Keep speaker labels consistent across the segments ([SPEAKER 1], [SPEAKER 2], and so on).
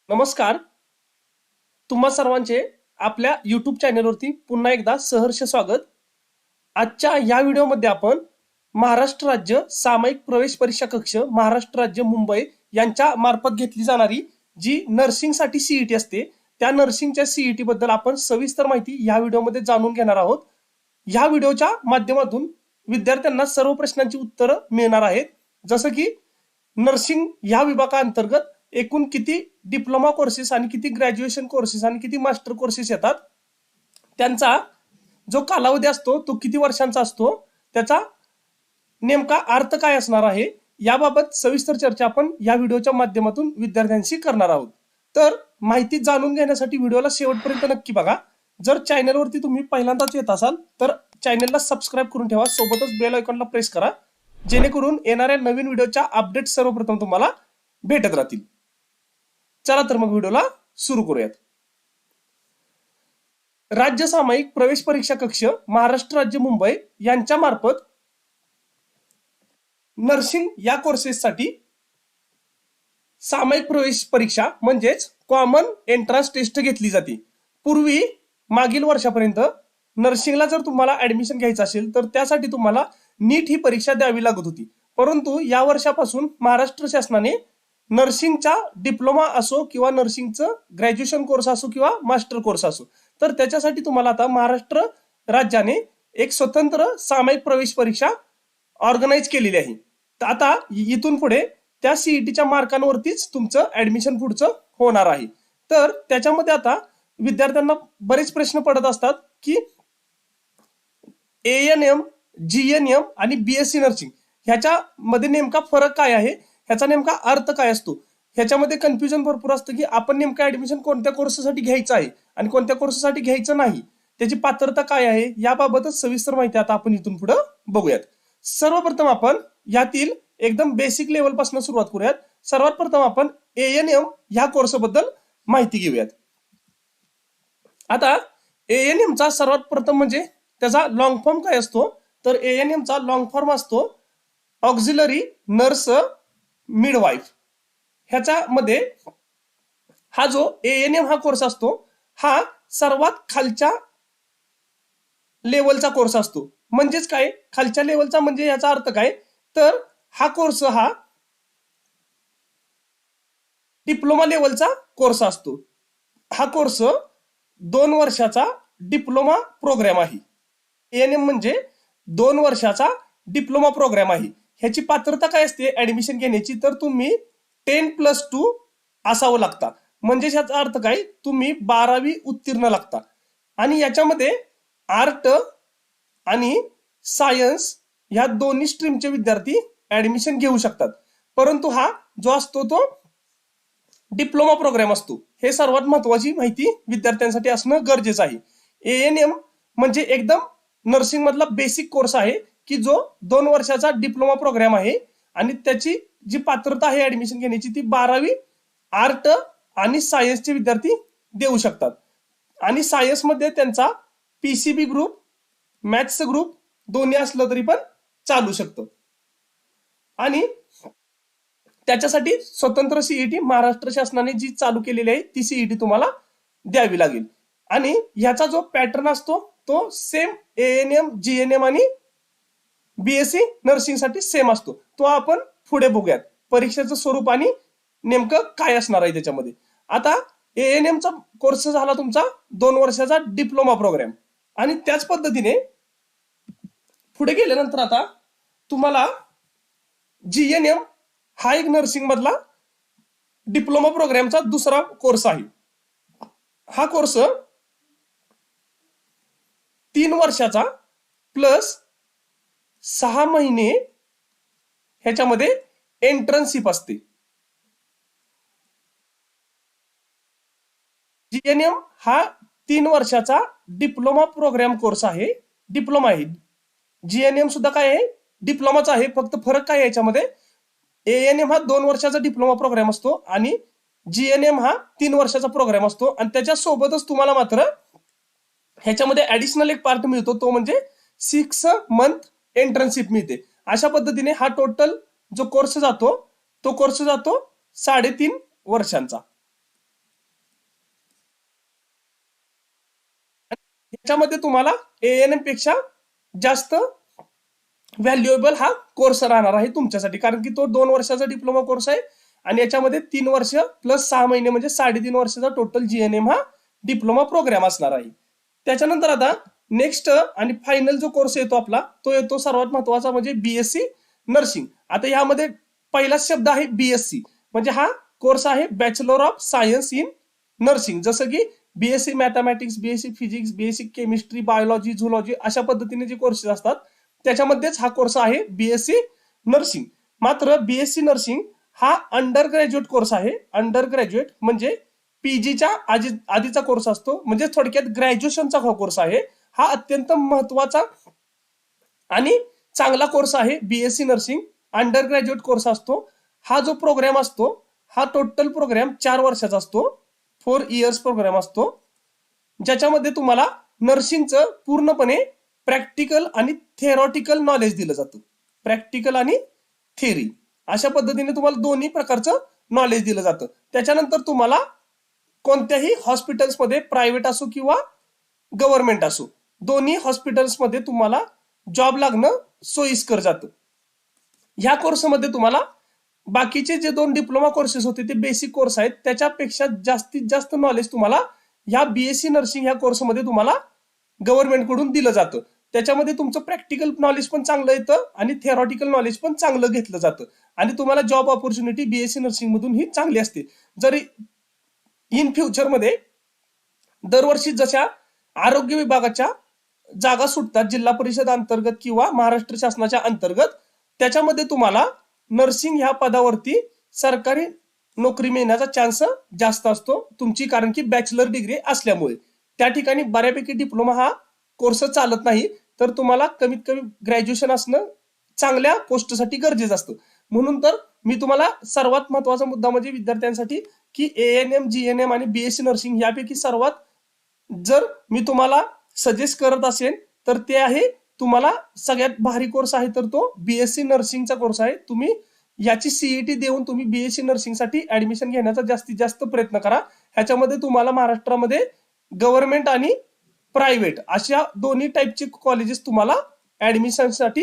[SPEAKER 1] नमस्कार. तुम्हा सर्वांचे आपल्या YouTube चॅनलवरती पुन्हा एकदा सहर्ष स्वागत. आजच्या या व्हिडिओमध्ये आपण महाराष्ट्र राज्य सामायिक प्रवेश परीक्षा कक्ष महाराष्ट्र राज्य मुंबई यांच्या मार्फत घेतली जाणारी जी नर्सिंगसाठी सीईटी असते त्या नर्सिंगच्या सीईटी बद्दल आपण सविस्तर माहिती या व्हिडिओमध्ये जाणून घेणार आहोत. या व्हिडिओच्या माध्यमातून विद्यार्थ्यांना सर्व प्रश्नांची उत्तरं मिळणार आहेत. जसं की नर्सिंग या विभागाअंतर्गत एकूण किती डिप्लोमा कोर्सेस आणि किती ग्रॅज्युएशन कोर्सेस आणि किती मास्टर कोर्सेस येतात, त्यांचा जो कालावधी असतो तो किती वर्षांचा असतो, त्याचा नेमका अर्थ काय असणार आहे याबाबत सविस्तर चर्चा आपण या व्हिडिओच्या माध्यमातून विद्यार्थ्यांशी करणार आहोत. तर माहिती जाणून घेण्यासाठी व्हिडिओला शेवटपर्यंत नक्की बघा. जर चॅनलवरती तुम्ही पहिल्यांदाच येत असाल तर चॅनलला सबस्क्राईब करून ठेवा, सोबतच बेल आयकॉनला प्रेस करा, जेणेकरून येणाऱ्या नवीन व्हिडिओच्या अपडेट सर्वप्रथम तुम्हाला भेटत राहतील. चला तर मग व्हिडिओला सुरू करूयात. राज्य सामायिक प्रवेश परीक्षा कक्ष महाराष्ट्र राज्य मुंबई यांच्या मार्फत नर्सिंग या कोर्सेससाठी सामायिक प्रवेश परीक्षा म्हणजेच कॉमन एंट्रन्स टेस्ट घेतली जाते. पूर्वी मागील वर्षापर्यंत नर्सिंगला जर तुम्हाला ऍडमिशन घ्यायचं असेल तर त्यासाठी तुम्हाला नीट ही परीक्षा द्यावी लागत होती. परंतु या वर्षापासून महाराष्ट्र शासनाने नर्सिंगचा डिप्लोमा असो किंवा नर्सिंगचं ग्रॅज्युएशन कोर्स असो किंवा मास्टर कोर्स असो, तर त्याच्यासाठी तुम्हाला आता महाराष्ट्र राज्याने एक स्वतंत्र सामायिक प्रवेश परीक्षा ऑर्गनाईज केलेली आहे. तर आता इथून पुढे त्या सीईटीच्या मार्कांवरतीच तुमचं ऍडमिशन पुढचं होणार आहे. तर त्याच्यामध्ये आता विद्यार्थ्यांना बरेच प्रश्न पडत असतात की ANM, GNM आणि BSc नर्सिंग ह्याच्यामध्ये नेमका फरक काय आहे, ह्याचा नेमका अर्थ काय असतो. ह्याच्यामध्ये कन्फ्युजन भरपूर असतं की आपण नेमकं ऍडमिशन कोणत्या कोर्ससाठी घ्यायचं आहे आणि कोणत्या कोर्ससाठी घ्यायचं नाही, त्याची पात्रता काय आहे याबाबतच सविस्तर माहिती आता आपण इथून पुढे बघूयात. सर्वप्रथम आपण यातील एकदम बेसिक लेवल पासून सुरुवात करूयात. सर्वात प्रथम आपण ANM ह्या कोर्स बद्दल माहिती घेऊयात. आता ANM चा सर्वात प्रथम म्हणजे त्याचा लॉंग फॉर्म काय असतो, तर ANM चा लॉंग फॉर्म असतो ऑक्झिलरी नर्स मिडवाईफ. ह्याच्यामध्ये हा जो ANM हा कोर्स असतो हा सर्वात खालच्या लेवलचा कोर्स असतो. म्हणजेच काय खालच्या लेवलचा म्हणजे याचा अर्थ काय, तर हा कोर्स हा डिप्लोमा लेवलचा कोर्स असतो. हा कोर्स 2 वर्षाचा डिप्लोमा प्रोग्राम आहे. ANM म्हणजे 2 वर्षाचा डिप्लोमा प्रोग्राम आहे. ह्याची पात्रता काय असते ऍडमिशन घेण्याची, तर तुम्ही 10+2 असावं लागता. म्हणजे ह्याचा अर्थ काय, तुम्ही 12वी उत्तीर्ण लागता. आणि याच्यामध्ये आर्ट आणि सायन्स ह्या दोन्ही स्ट्रीमचे विद्यार्थी ऍडमिशन घेऊ शकतात. परंतु हा जो असतो तो डिप्लोमा प्रोग्राम असतो. हे सर्वात महत्वाची माहिती विद्यार्थ्यांसाठी असणं गरजेचं आहे. ANM म्हणजे एकदम नर्सिंग मधला बेसिक कोर्स आहे की जो 2 वर्षाचा डिप्लोमा प्रोग्राम आहे आणि त्याची जी पात्रता आहे ऍडमिशन घेण्याची ती 12वी आर्ट आणि सायन्सचे विद्यार्थी देऊ शकतात. आणि सायन्स मध्ये त्यांचा PCB ग्रुप, मॅथ्स ग्रुप दोन्ही असलं तरी पण चालू शकतं. आणि त्याच्यासाठी स्वतंत्र सीईटी महाराष्ट्र शासनाने जी चालू केलेली आहे ती सीईटी तुम्हाला द्यावी लागेल. आणि ह्याचा जो पॅटर्न असतो तो सेम ANM, GNM आणि BSc नर्सिंग साठी सेम असतो. तो आपण पुढे बघूयात परीक्षेचं स्वरूप आणि नेमकं काय असणार आहे त्याच्यामध्ये. आता ANM चा कोर्स झाला तुमचा 2 वर्षाचा डिप्लोमा प्रोग्राम. आणि त्याच पद्धतीने पुढे गेल्यानंतर आता तुम्हाला GNM हा एक नर्सिंग मधला डिप्लोमा प्रोग्रामचा दुसरा कोर्स आहे. हा कोर्स 3 वर्षाचा प्लस 6 महिने ह्याच्यामध्ये एंट्रन्शिप असते. GNM हा 3 वर्षाचा डिप्लोमा प्रोग्राम कोर्स आहे, डिप्लोमा आहे. GNM सुद्धा काय आहे, डिप्लोमाचा आहे. फक्त फरक काय आहे याच्यामध्ये, ANM हा 2 वर्षाचा डिप्लोमा प्रोग्राम असतो आणि GNM हा 3 वर्षाचा प्रोग्राम असतो. आणि त्याच्या सोबतच तुम्हाला मात्र ह्याच्यामध्ये ऍडिशनल एक पार्ट मिळतो, तो म्हणजे 6 मंथ एंट्रन्शिप मिळते. अशा पद्धतीने हा टोटल जो कोर्स जातो तो 3.5 वर्षांचा. याच्यामध्ये तुम्हाला एएनएम पेक्षा जास्त व्हॅल्युएबल हा कोर्स राहणार आहे तुमच्यासाठी, कारण की तो 2 वर्षाचा डिप्लोमा कोर्स आहे आणि याच्यामध्ये 3 वर्ष प्लस 6 महिने म्हणजे 3.5 वर्षाचा टोटल जीएनएम हा डिप्लोमा प्रोग्राम असणार आहे. त्याच्यानंतर आता नेक्स्ट आणि फायनल जो कोर्स येतो आपला, तो येतो सर्वात महत्वाचा म्हणजे बीएससी नर्सिंग. आता यामध्ये पहिला शब्द आहे बीएससी, म्हणजे हा कोर्स आहे bachelor of science in nursing. जसं की BSc mathematics, BSc physics, BSc chemistry, biology, zoology अशा पद्धतीने जे कोर्सेस असतात त्याच्यामध्येच हा कोर्स आहे बीएससी नर्सिंग. मात्र बीएससी नर्सिंग हा अंडर ग्रॅज्युएट कोर्स आहे. अंडर ग्रॅज्युएट म्हणजे पीजीच्या आधीचा कोर्स असतो, म्हणजे थोडक्यात ग्रॅज्युएशनचा हा कोर्स आहे. हा अत्यंत महत्वाचा आणि चांगला कोर्स आहे BSc nursing. Under graduate course असतो. हा जो प्रोग्राम असतो हा टोटल प्रोग्राम 4 वर्षाचा असतो. 4 इयर्स प्रोग्राम असतो, ज्याच्यामध्ये तुम्हाला नर्सिंगचं पूर्णपणे प्रॅक्टिकल आणि थेरॉटिकल नॉलेज दिलं जातं. प्रॅक्टिकल आणि थेरी अशा पद्धतीने तुम्हाला दोन्ही प्रकारचं नॉलेज दिलं जातं. त्याच्यानंतर तुम्हाला कोणत्याही हॉस्पिटल्समध्ये, प्रायव्हेट असो किंवा गव्हर्नमेंट असो, दोन्ही हॉस्पिटल्समध्ये तुम्हाला जॉब लागणं सोयीस्कर जातं. ह्या कोर्समध्ये तुम्हाला बाकीचे जे 2 डिप्लोमा कोर्सेस होते ते बेसिक कोर्स आहेत, त्याच्यापेक्षा जास्तीत जास्त नॉलेज तुम्हाला ह्या बीएससी नर्सिंग ह्या कोर्समध्ये तुम्हाला गव्हर्नमेंटकडून दिलं जातं. त्याच्यामध्ये तुमचं प्रॅक्टिकल नॉलेज पण चांगलं येतं आणि थेरॉटिकल नॉलेज पण चांगलं घेतलं जातं आणि तुम्हाला जॉब ऑपॉर्च्युनिटी बीएससी नर्सिंग मधून ही चांगली असते. जरी इन फ्युचरमध्ये दरवर्षी जशा आरोग्य विभागाच्या जागा सुटतात जिल्हा परिषद अंतर्गत किंवा महाराष्ट्र शासनाच्या अंतर्गत, त्याच्यामध्ये तुम्हाला नर्सिंग ह्या पदावरती सरकारी नोकरी मिळण्याचा चान्स जास्त असतो तुमची, कारण की बॅचलर डिग्री असल्यामुळे. त्या ठिकाणी बऱ्यापैकी डिप्लोमा हा कोर्स चालत नाही, तर तुम्हाला कमीत कमी ग्रॅज्युएशन असणं चांगल्या पोस्टसाठी गरजेचं असतं. म्हणून तर मी तुम्हाला सर्वात महत्वाचा मुद्दा म्हणजे विद्यार्थ्यांसाठी की एएनएम, जीएनएम आणि बीएससी नर्सिंग यापैकी सर्वात जर मी तुम्हाला सजेस्ट करत असेल तर ते आहे, तुम्हाला सगळ्यात भारी कोर्स आहे तर तो बीएससी नर्सिंगचा कोर्स आहे. तुम्ही याची सीईटी देऊन तुम्ही बीएससी नर्सिंगसाठी ऍडमिशन घेण्याचा जास्तीत जास्त प्रयत्न करा. ह्याच्यामध्ये तुम्हाला महाराष्ट्रामध्ये गव्हर्नमेंट आणि प्रायव्हेट अशा दोन्ही टाईपचे कॉलेजेस तुम्हाला ऍडमिशनसाठी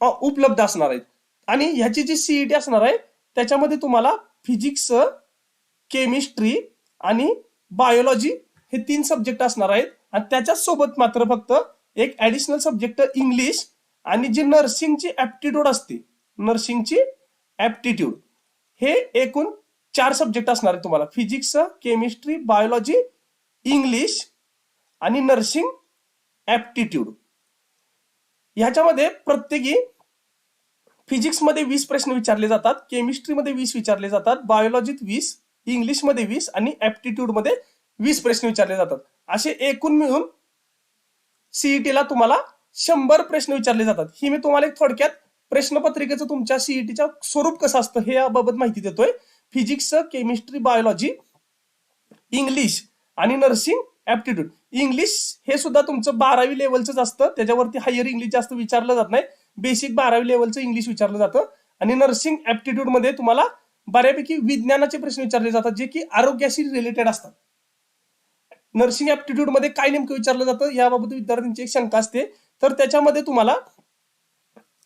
[SPEAKER 1] उपलब्ध असणार आहेत. आणि ह्याची जी सीईटी असणार आहे त्याच्यामध्ये तुम्हाला फिजिक्स, केमिस्ट्री आणि बायोलॉजी हे 3 सब्जेक्ट असणार आहेत आणि त्याच्याच सोबत मात्र फक्त एक ऍडिशनल सब्जेक्ट इंग्लिश आणि जी नर्सिंगची ऍप्टिट्यूड असते, नर्सिंगची ऍप्टिट्यूड हे एकूण 4 सब्जेक्ट असणार आहेत तुम्हाला. फिजिक्स, केमिस्ट्री, बायोलॉजी, इंग्लिश आणि नर्सिंग ऍप्टिट्यूड. ह्याच्यामध्ये प्रत्येकी फिजिक्समध्ये 20 प्रश्न विचारले जातात, केमिस्ट्रीमध्ये 20 विचारले जातात, बायोलॉजीत 20, इंग्लिशमध्ये 20 आणि ऍप्टिट्यूडमध्ये 20 प्रश्न विचारले जातात. असे एकूण मिळून सीईटीला तुम्हाला 100 प्रश्न विचारले जातात. ही मी तुम्हाला एक थोडक्यात प्रश्नपत्रिकेचं तुमच्या सीईटीचं स्वरूप कसं असतं हे याबाबत माहिती देतोय. फिजिक्स, केमिस्ट्री, बायोलॉजी, इंग्लिश आणि नर्सिंग ऍप्टिट्यूड. इंग्लिश हे सुद्धा तुमचं 12वी लेवलच असतं, त्याच्यावरती हायर इंग्लिश जास्त विचारलं जात नाही. बेसिक 12वी लेवलचं इंग्लिश विचारलं जातं. आणि नर्सिंग ऍप्टिट्यूड मध्ये तुम्हाला बऱ्यापैकी विज्ञानाचे प्रश्न विचारले जातात जे की आरोग्याशी रिलेटेड असतात. नर्सिंग ऍप्टिट्यूड मध्ये काय नेमकं विचारलं जातं याबाबत विद्यार्थ्यांची एक शंका असते, तर त्याच्यामध्ये तुम्हाला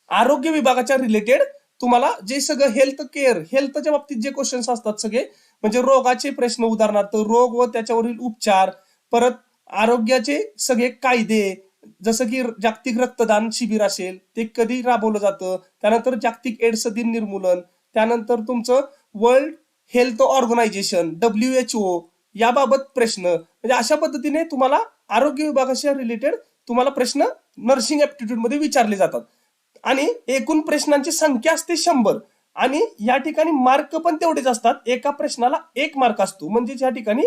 [SPEAKER 1] आरोग्य विभागाच्या रिलेटेड तुम्हाला जे सगळं हेल्थ केअर, हेल्थच्या बाबतीत जे क्वेश्चन्स असतात सगळे, म्हणजे रोगाचे प्रश्न, उदाहरणार्थ रोग व त्याच्यावरील उपचार, परत आरोग्याचे सगळे कायदे, जसं की जागतिक रक्तदान शिबिर असेल ते कधी राबवलं जातं, त्यानंतर जागतिक एड्स दिन निर्मूलन, त्यानंतर तुमचं वर्ल्ड हेल्थ ऑर्गनायझेशन WHO याबाबत प्रश्न, म्हणजे अशा पद्धतीने तुम्हाला आरोग्य विभागाशी रिलेटेड तुम्हाला प्रश्न नर्सिंग ऍप्टिट्यूड मध्ये विचारले जातात. आणि एकूण प्रश्नांची संख्या असते 100 आणि या ठिकाणी मार्क पण तेवढेच असतात. एका प्रश्नाला 1 मार्क असतो, म्हणजे या ठिकाणी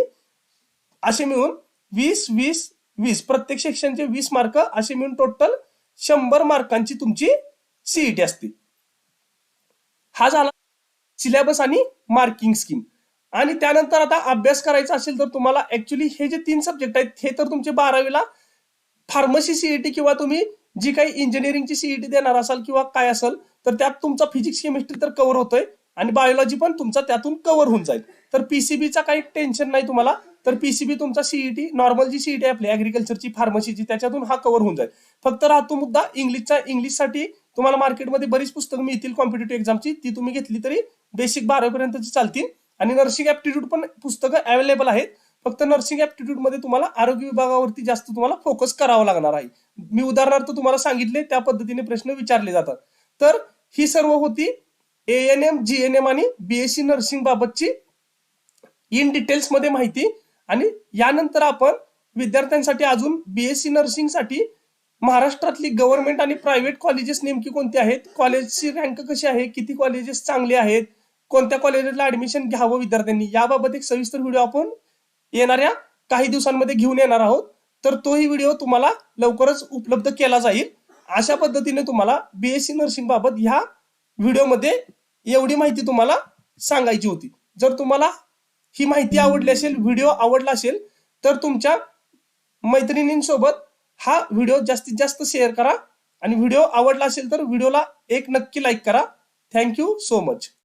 [SPEAKER 1] असे मिळून 20-20-20 प्रत्येक सेक्शनचे 20 मार्क असे मिळून टोटल 100 मार्कांची तुमची सीईटी असते. हा झाला सिलेबस आणि मार्किंग स्कीम. आणि त्यानंतर आता अभ्यास करायचा असेल तर तुम्हाला ऍक्च्युली हे जे 3 सब्जेक्ट आहेत हे तर तुमचे 12वीला फार्मसी सीईटी किंवा तुम्ही जी काही इंजिनिअरिंगची सीईटी देणार असाल किंवा काय असेल तर त्यात तुमचा फिजिक्स केमिस्ट्री तर कव्हर होतोय आणि बायोलॉजी पण तुमचा त्यातून कव्हर होऊन जाईल. तर पीसीबीचा काही टेन्शन नाही तुम्हाला. तर पीसीबी तुमचा सीईटी नॉर्मल जी सीईटी आपली ऍग्रिकल्चरची फार्मसीची त्याच्यातून हा कव्हर होऊन जाईल. फक्त राहतो मुद्दा इंग्लिशसाठी तुम्हाला मार्केटमध्ये बरीच पुस्तकं मिळतील कॉम्पिटेटिव्ह एक्झामची, ती तुम्ही घेतली तरी बेसिक 12वी पर्यंतची चालतील. आणि नर्सिंग ऍप्टिट्यूड पण पुस्तकं अवेलेबल आहेत. फक्त नर्सिंग ऍप्टिट्यूड मध्ये तुम्हाला आरोग्य विभागावरती जास्त तुम्हाला फोकस करावा लागणार आहे. मी उदाहरणार्थ तुम्हाला सांगितले त्या पद्धतीने प्रश्न विचारले जातात. तर ही सर्व होती एएनएम, जीएनएम आणि बीएससी नर्सिंग बाबतची इन डिटेल्स मध्ये माहिती. आणि यानंतर आपण विद्यार्थ्यांसाठी अजून बीएससी नर्सिंग साठी महाराष्ट्रातली गव्हर्नमेंट आणि प्रायव्हेट कॉलेजेस नेमकी कोणती आहेत, कॉलेजची रँक कशी आहे, किती कॉलेजेस चांगले आहेत, कोणत्या कॉलेजला ऍडमिशन घ्यावं विद्यार्थ्यांनी, याबाबत एक सविस्तर व्हिडिओ आपण येणाऱ्या काही दिवसांमध्ये घेऊन येणार आहोत. तर तोही व्हिडिओ तुम्हाला लवकरच उपलब्ध केला जाईल. अशा पद्धतीने तुम्हाला बीएससी नर्सिंग बाबत ह्या व्हिडिओमध्ये एवढी माहिती तुम्हाला सांगायची होती. जर तुम्हाला ही माहिती आवडली असेल, व्हिडिओ आवडला असेल, तर तुमच्या मैत्रिणींसोबत हा व्हिडिओ जास्तीत जास्त शेअर करा. आणि व्हिडिओ आवडला असेल तर व्हिडिओला एक नक्की लाईक करा. Thank you so much.